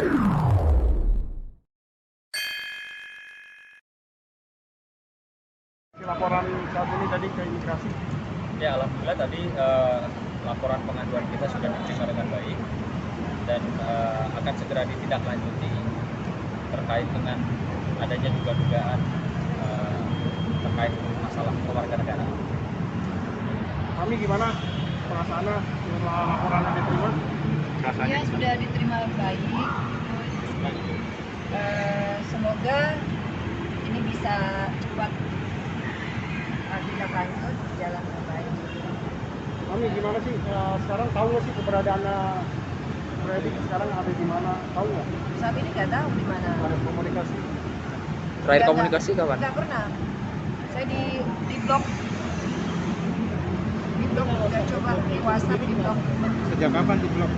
Laporan saat ini tadi ke imigrasi. Ya, alhamdulillah tadi laporan pengaduan kita sudah diterima dengan baik dan akan segera ditindaklanjuti terkait dengan adanya juga dugaan terkait masalah kewarganegaraan. Kami gimana perasaannya setelah laporan yang diterima? Ya, sudah diterima baik. Semoga ini bisa cepat tindak lanjut jalan dengan baik. Kami gimana sih sekarang tahu nggak sih keberadaan Fredrik sekarang ada di mana? Tahu nggak? Saat ini nggak tahu di mana. Ada komunikasi. Terakhir komunikasi kapan? Nggak pernah. Saya di blok. Di blok udah coba di WhatsApp di blok. Sejak kapan di blok?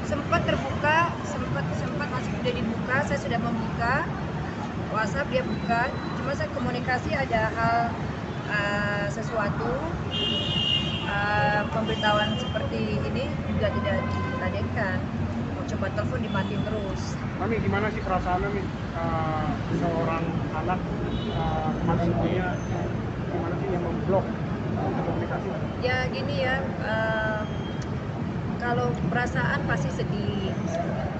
Sempat terbuka, sempat masih sudah dibuka, saya sudah membuka WhatsApp, dia buka, cuma saya komunikasi ada hal sesuatu pemberitahuan seperti ini juga tidak diladenkan. Mau coba telepon dimatiin terus. Kami gimana sih perasaannya nih seorang anak maksudnya gimana sih yang memblok komunikasi? Ya gini ya, kalau perasaan pasti sedih.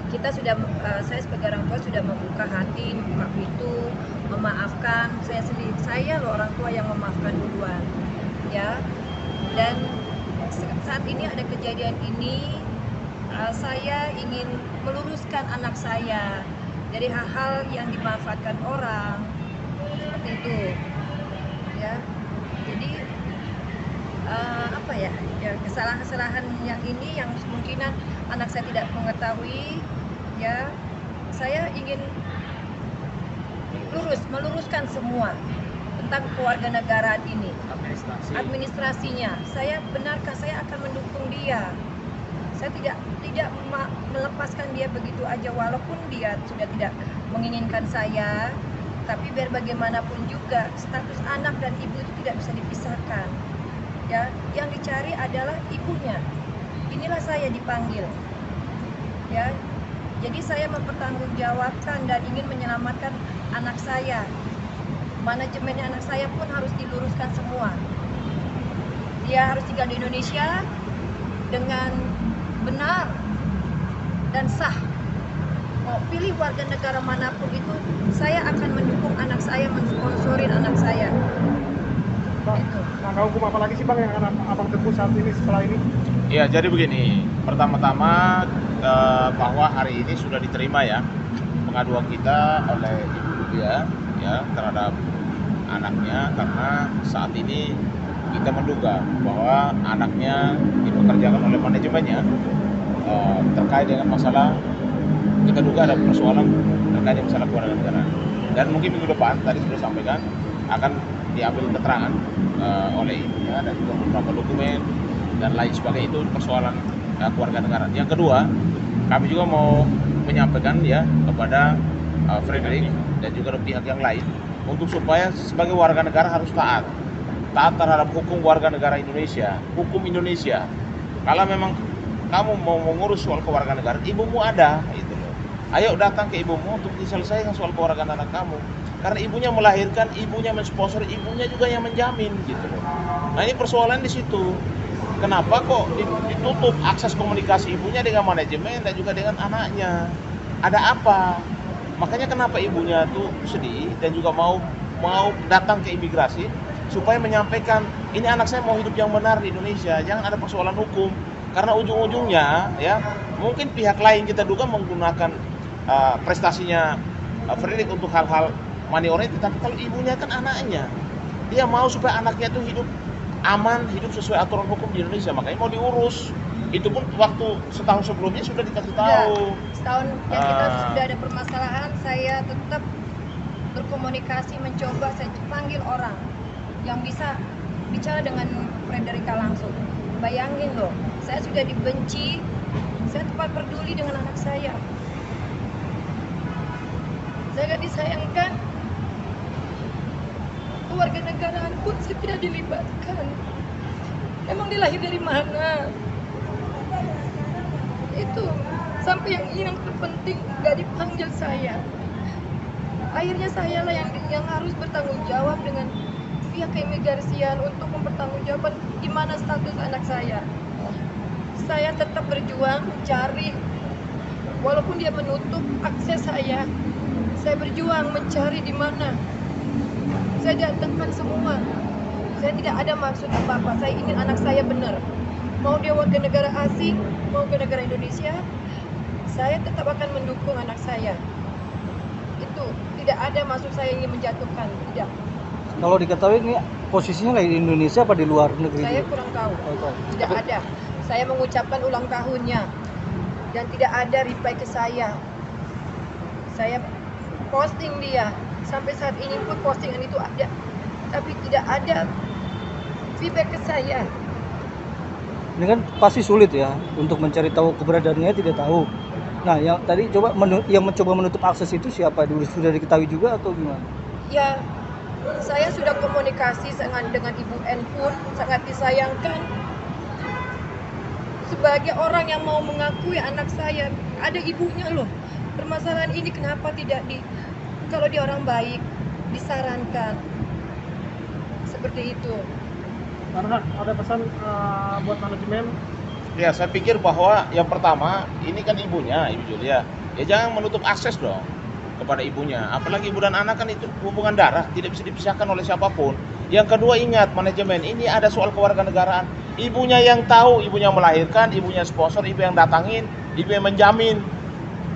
Kita sudah, saya sebagai orang tua sudah membuka hati, membuka pintu, memaafkan. Saya loh orang tua yang memaafkan duluan, ya. Dan saat ini ada kejadian ini, saya ingin meluruskan anak saya dari hal-hal yang dimanfaatkan orang, seperti itu, ya. Jadi apa ya kesalahan-kesalahan yang ini yang kemungkinan anak saya tidak mengetahui, ya saya ingin meluruskan semua tentang kewarganegaraan ini, administrasinya. Saya benarkah saya akan mendukung dia? Saya tidak melepaskan dia begitu aja walaupun dia sudah tidak menginginkan saya, tapi biar bagaimanapun juga status anak dan ibu itu tidak bisa dipisahkan. Ya, yang dicari adalah ibunya. Inilah saya dipanggil. Ya. Jadi saya mempertanggungjawabkan dan ingin menyelamatkan anak saya. Manajemennya anak saya pun harus diluruskan semua. Dia harus tinggal di Indonesia dengan benar dan sah. Mau pilih warga negara manapun itu, saya akan mendukung anak saya, mensponsorin anak saya. Itu. Langkah hukum apa lagi sih Bang yang akan Abang tempuh saat ini setelah ini? Ya, jadi begini. Pertama-tama bahwa hari ini sudah diterima ya pengaduan kita oleh Ibu Lydia ya terhadap anaknya, karena saat ini kita menduga bahwa anaknya dipekerjakan oleh manajemennya terkait dengan masalah, kita duga ada persoalan terkait dengan masalah kewarganegaraan. Dan mungkin minggu depan tadi sudah sampaikan akan diambil keterangan oleh ibunya dan juga beberapa dokumen dan lain sebagainya, itu persoalan kewarganegaraan. Yang kedua, kami juga mau menyampaikan ya kepada Fredrik dan juga pihak yang lain untuk supaya sebagai warga negara harus taat terhadap hukum warga negara Indonesia, hukum Indonesia. Kalau memang kamu mau mengurus soal kewarganegaraan, ibumu ada, itu loh. Ayo datang ke ibumu untuk diselesaikan soal kewarganegaraan kamu. Karena ibunya melahirkan, ibunya mensponsor, ibunya juga yang menjamin gitu loh. Nah, ini persoalan di situ. Kenapa kok ditutup akses komunikasi ibunya dengan manajemen dan juga dengan anaknya? Ada apa? Makanya kenapa ibunya tuh sedih dan juga mau datang ke imigrasi supaya menyampaikan ini anak saya mau hidup yang benar di Indonesia, jangan ada persoalan hukum. Karena ujung-ujungnya ya mungkin pihak lain kita duga menggunakan prestasinya Fredrik untuk hal-hal money oriented, tapi kalau ibunya kan anaknya, dia mau supaya anaknya itu hidup aman, hidup sesuai aturan hukum di Indonesia, makanya mau diurus. Itu pun waktu setahun sebelumnya sudah dikasih tahu. Setahun yang kita sudah ada permasalahan, saya tetap berkomunikasi, mencoba saya panggil orang yang bisa bicara dengan Fredrika langsung. Bayangin loh, saya sudah dibenci, saya tetap peduli dengan anak saya. Saya gak disayangkan, keluarga negaraan pun saya tidak dilibatkan. Emang dia lahir dari mana? Itu Sampai yang terpenting gak dipanggil saya. Akhirnya saya lah yang harus bertanggung jawab dengan pihak keimigrasian untuk mempertanggungjawabkan gimana status anak saya. Saya tetap berjuang mencari, walaupun dia menutup akses saya berjuang mencari di mana. Saya datangkan semua. Saya tidak ada maksud apa-apa. Saya ingin anak saya benar. Mau dia warga negara asing, mau ke negara Indonesia, saya tetap akan mendukung anak saya. Itu tidak ada maksud saya ingin menjatuhkan, tidak. Kalau diketahui ini posisinya lagi di Indonesia apa di luar negeri? Saya kurang tahu. Tidak ada. Saya mengucapkan ulang tahunnya dan tidak ada reply ke saya. Saya posting dia. Sampai saat ini pun postingan itu ada. Tapi tidak ada feedback ke saya. Ini kan pasti sulit ya untuk mencari tahu keberadaannya, tidak tahu. Nah, yang tadi yang mencoba menutup akses itu siapa? Sudah diketahui juga atau gimana? Ya, saya sudah komunikasi dengan Ibu N pun sangat disayangkan. Sebagai orang yang mau mengakui anak saya, ada ibunya loh. Permasalahan ini kenapa tidak kalau dia orang baik disarankan seperti itu. Karena ada pesan buat manajemen. Ya, saya pikir bahwa yang pertama, ini kan ibunya, Ibu Julia. Ya jangan menutup akses dong kepada ibunya. Apalagi ibu dan anak kan itu hubungan darah, tidak bisa dipisahkan oleh siapapun. Yang kedua, ingat manajemen, ini ada soal kewarganegaraan. Ibunya yang tahu, ibunya melahirkan, ibunya sponsor, ibu yang datangin, ibu yang menjamin.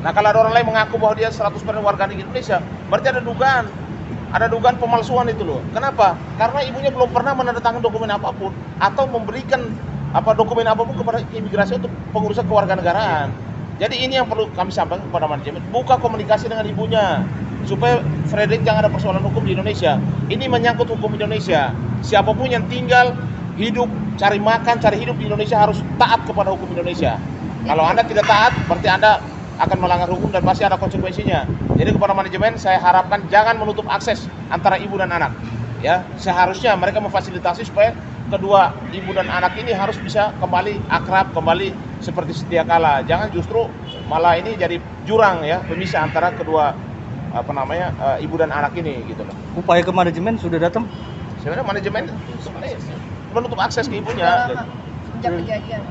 Nah, kalau ada orang lain mengaku bahwa dia 100% warga negara Indonesia, berarti ada dugaan pemalsuan itu loh. Kenapa? Karena ibunya belum pernah menandatangani dokumen apapun atau memberikan dokumen apapun kepada imigrasi untuk pengurusan kewarganegaraan. Jadi ini yang perlu kami sampaikan kepada manajemen, buka komunikasi dengan ibunya supaya Frederick jangan ada persoalan hukum di Indonesia. Ini menyangkut hukum Indonesia. Siapapun yang tinggal, hidup, cari makan, cari hidup di Indonesia harus taat kepada hukum Indonesia. Kalau Anda tidak taat, berarti Anda akan melanggar hukum dan pasti ada konsekuensinya. Jadi kepada manajemen saya harapkan jangan menutup akses antara ibu dan anak. Ya, seharusnya mereka memfasilitasi supaya kedua ibu dan anak ini harus bisa kembali akrab, kembali seperti sedia kala. Jangan justru malah ini jadi jurang ya, pemisah antara kedua ibu dan anak ini gitu loh. Upaya ke manajemen sudah datang? Sebenarnya manajemen menutup akses ke ibunya. Sudah lama, sejak kejadian.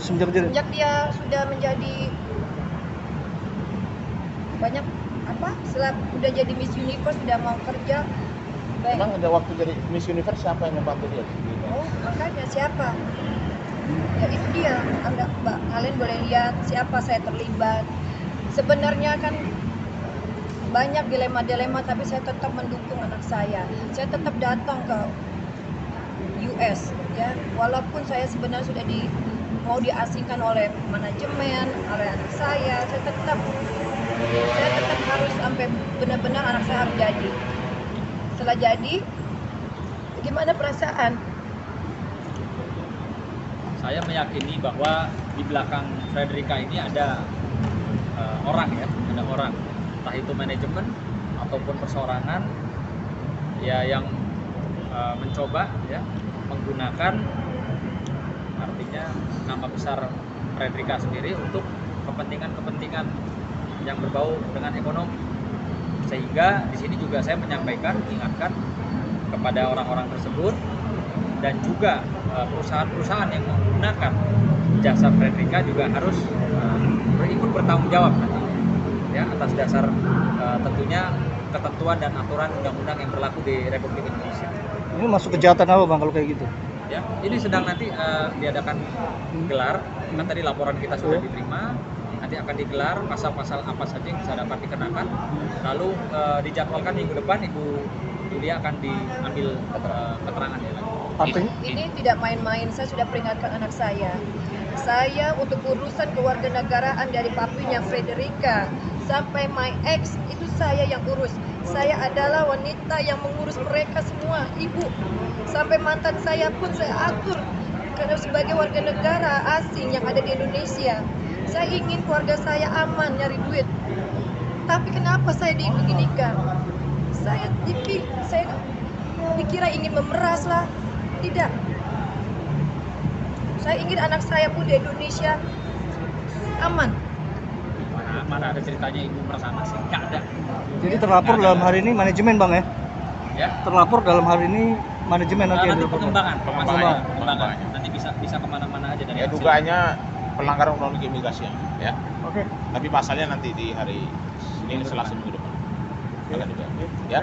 Sejak dia sudah menjadi banyak setelah udah jadi Miss Universe, sudah mau kerja. Baik. Emang ada waktu jadi Miss Universe siapa yang membantu dia? Oh, makanya siapa? Ya itu dia. Mbak, kalian boleh lihat siapa saya terlibat. Sebenarnya kan banyak dilema-dilema, tapi saya tetap mendukung anak saya. Saya tetap datang ke US ya. Walaupun saya sebenarnya sudah mau diasingkan oleh manajemen, oleh anak saya tetap harus sampai benar-benar anak saya harus jadi. Setelah jadi, gimana perasaan? Saya meyakini bahwa di belakang Frederica ini ada orang, entah itu manajemen ataupun perseorangan ya yang mencoba ya menggunakan artinya nama besar Frederica sendiri untuk kepentingan yang berbau dengan ekonomi. Sehingga di sini juga saya ingatkan kepada orang-orang tersebut dan juga perusahaan-perusahaan yang menggunakan jasa Frederica juga harus ikut bertanggung jawab nanti ya atas dasar tentunya ketentuan dan aturan undang-undang yang berlaku di Republik Indonesia. Ini masuk kejahatan apa Bang kalau kayak gitu? Ya, ini sedang nanti diadakan gelar. Kan tadi laporan kita sudah diterima. Nanti akan digelar pasal-pasal apa saja yang bisa dapat dikenakan. Lalu dijadwalkan minggu depan Ibu Julia akan diambil keterangan ya lagi. Ini tidak main-main. Saya sudah peringatkan anak saya. Saya untuk urusan kewarganegaraan dari papinya Frederica sampai my ex itu saya yang urus. Saya adalah wanita yang mengurus mereka semua, ibu. Sampai mantan saya pun saya atur karena sebagai warga negara asing yang ada di Indonesia. Saya ingin keluarga saya aman nyari duit. Tapi kenapa saya dibeginikan? Saya dikira ingin memeras lah. Tidak. Saya ingin anak saya pun di Indonesia aman. mana ada ceritanya ibu bersama sih, nggak ada. Jadi terlapor dalam hari ini manajemen bang ya? Ya. Terlapor dalam hari ini manajemen nanti yang Nanti dilaporkan. pengembangan. Nanti bisa kemana-mana aja dari Ya hasil. dugaannya pelanggaran undang-undang keimigrasian ya. Oke. Tapi pasalnya nanti di hari Senin Selasa minggu depan. Akan juga. Ya.